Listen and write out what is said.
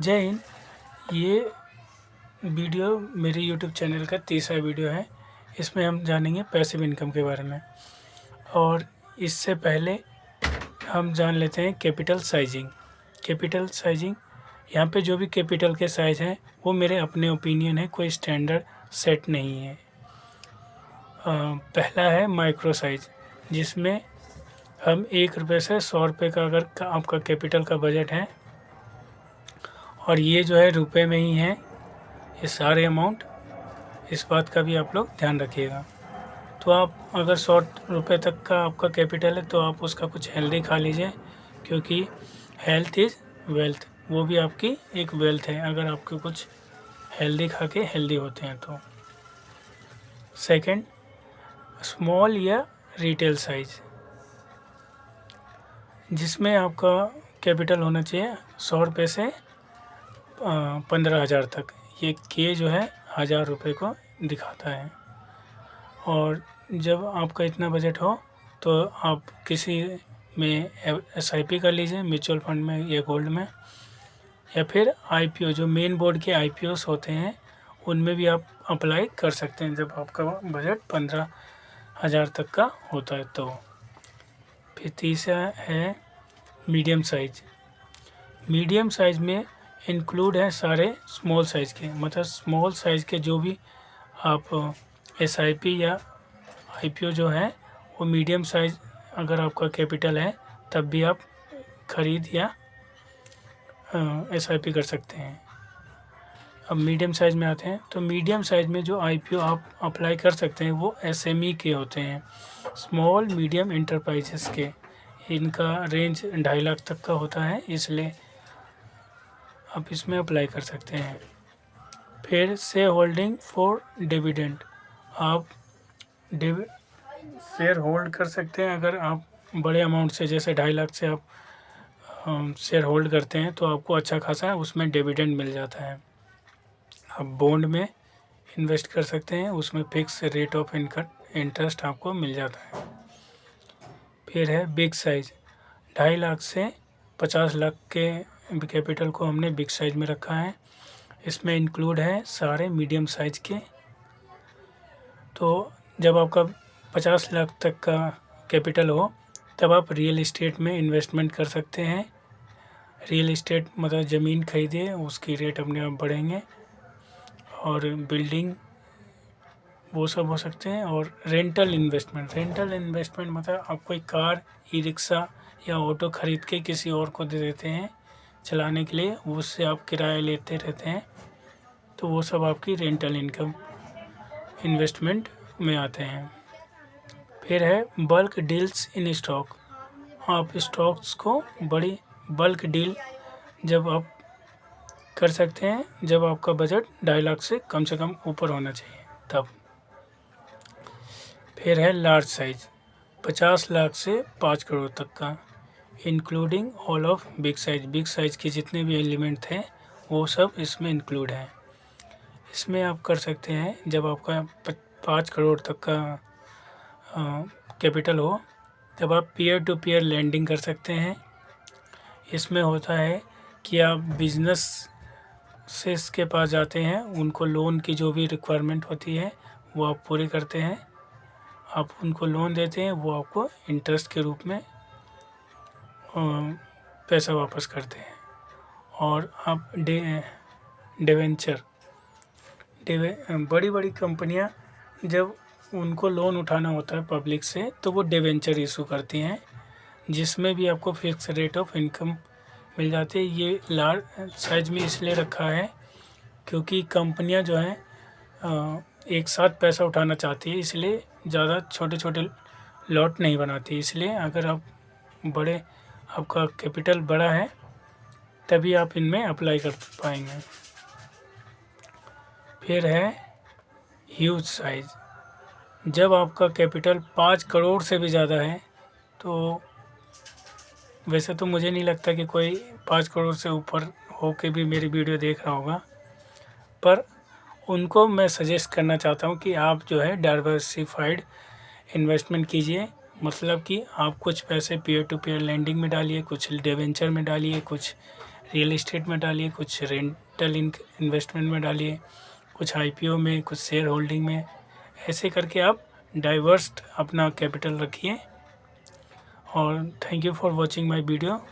जय हिंद। ये वीडियो मेरे यूट्यूब चैनल का तीसरा वीडियो है। इसमें हम जानेंगे पैसिव इनकम के बारे में। और इससे पहले हम जान लेते हैं कैपिटल साइजिंग। कैपिटल साइजिंग, यहाँ पे जो भी कैपिटल के साइज़ हैं वो मेरे अपने ओपिनियन है, कोई स्टैंडर्ड सेट नहीं है। पहला है माइक्रो साइज, जिसमें हम 1 रुपये से 100 रुपये का अगर आपका कैपिटल का बजट है, और ये जो है रुपए में ही है ये सारे अमाउंट, इस बात का भी आप लोग ध्यान रखिएगा। तो आप अगर 100 रुपये तक का आपका कैपिटल है तो आप उसका कुछ हेल्दी खा लीजिए, क्योंकि हेल्थ इज़ वेल्थ, वो भी आपकी एक वेल्थ है अगर आपके कुछ हेल्दी खा के हेल्दी होते हैं तो। सेकंड, स्मॉल या रिटेल साइज, जिसमें आपका कैपिटल होना चाहिए 100 रुपये से 15,000 तक। ये के जो है 1,000 रुपये को दिखाता है। और जब आपका इतना बजट हो तो आप किसी में SIP कर लीजिए, म्यूचुअल फंड में या गोल्ड में, या फिर IPO, जो मेन बोर्ड के IPOs होते हैं उनमें भी आप अप्लाई कर सकते हैं जब आपका बजट 15,000 तक का होता है तो। फिर तीसरा है मीडियम साइज। मीडियम साइज में इंक्लूड है सारे स्मॉल साइज़ के, मतलब स्मॉल साइज़ के जो भी आप SIP या IPO जो है वो मीडियम साइज़ अगर आपका कैपिटल है तब भी आप ख़रीद या SIP कर सकते हैं। अब मीडियम साइज़ में आते हैं तो मीडियम साइज़ में जो IPO आप अप्लाई कर सकते हैं वो SME के होते हैं, स्मॉल मीडियम इंटरप्राइजेस के। इनका रेंज 2.5 लाख तक का होता है, इसलिए आप इसमें अप्लाई कर सकते हैं। फिर शेयर होल्डिंग फॉर डिविडेंड, आप शेयर होल्ड कर सकते हैं अगर आप बड़े अमाउंट से, जैसे 2.5 लाख से आप शेयर होल्ड करते हैं तो आपको अच्छा खासा उसमें डिविडेंड मिल जाता है। आप बॉन्ड में इन्वेस्ट कर सकते हैं, उसमें फिक्स रेट ऑफ इंटरेस्ट आपको मिल जाता है। फिर है बिग साइज़, 2.5 लाख से 50 लाख के कैपिटल को हमने बिग साइज़ में रखा है। इसमें इंक्लूड है सारे मीडियम साइज़ के। तो जब आपका 50 लाख तक का कैपिटल हो तब आप रियल इस्टेट में इन्वेस्टमेंट कर सकते हैं। रियल इस्टेट मतलब ज़मीन खरीदिए, उसकी रेट अपने आप बढ़ेंगे, और बिल्डिंग वो सब हो सकते हैं। और रेंटल इन्वेस्टमेंट मतलब आप कोई कार, ई-रिक्शा या ऑटो ख़रीद के किसी और को दे देते हैं चलाने के लिए, उससे आप किराया लेते रहते हैं, तो वो सब आपकी रेंटल इनकम इन्वेस्टमेंट में आते हैं। फिर है बल्क डील्स इन स्टॉक, आप स्टॉक्स को बड़ी बल्क डील जब आप कर सकते हैं जब आपका बजट 2.5 लाख से कम ऊपर होना चाहिए तब। फिर है लार्ज साइज़, 50 लाख से 5 करोड़ तक का, including all of big size. Big size के जितने भी एलिमेंट थे वो सब इसमें इंक्लूड हैं। इसमें आप कर सकते हैं जब आपका 5 करोड़ तक का कैपिटल हो तब आप पीयर टू पीयर लैंडिंग कर सकते हैं। इसमें होता है कि आप बिजनेस से इसके पास जाते हैं, उनको लोन की जो भी रिक्वायरमेंट होती है वो आप पूरी करते हैं, आप उनको लोन देते हैं, वो आपको इंटरेस्ट के रूप में पैसा वापस करते हैं। और आप डिवेंचर, बड़ी बड़ी कंपनियां जब उनको लोन उठाना होता है पब्लिक से तो वो डिवेंचर इशू करती हैं, जिसमें भी आपको फिक्स रेट ऑफ इनकम मिल जाती है। ये लार्ज साइज़ में इसलिए रखा है क्योंकि कंपनियां जो हैं एक साथ पैसा उठाना चाहती है, इसलिए ज़्यादा छोटे छोटे लॉट नहीं बनाती। इसलिए अगर आप आपका कैपिटल बड़ा है तभी आप इनमें अप्लाई कर पाएंगे। फिर है ह्यूज साइज़, जब आपका कैपिटल 5 करोड़ से भी ज़्यादा है, तो वैसे तो मुझे नहीं लगता कि कोई 5 करोड़ से ऊपर हो के भी मेरी वीडियो देख रहा होगा, पर उनको मैं सजेस्ट करना चाहता हूँ कि आप जो है डाइवर्सिफाइड इन्वेस्टमेंट कीजिए। मतलब कि आप कुछ पैसे पीयर टू पीयर लैंडिंग में डालिए, कुछ डिवेंचर में डालिए, कुछ रियल इस्टेट में डालिए, कुछ रेंटल इन्वेस्टमेंट में डालिए, कुछ IPO में, कुछ शेयर होल्डिंग में। ऐसे करके आप डाइवर्स अपना कैपिटल रखिए। और thank you for watching my video.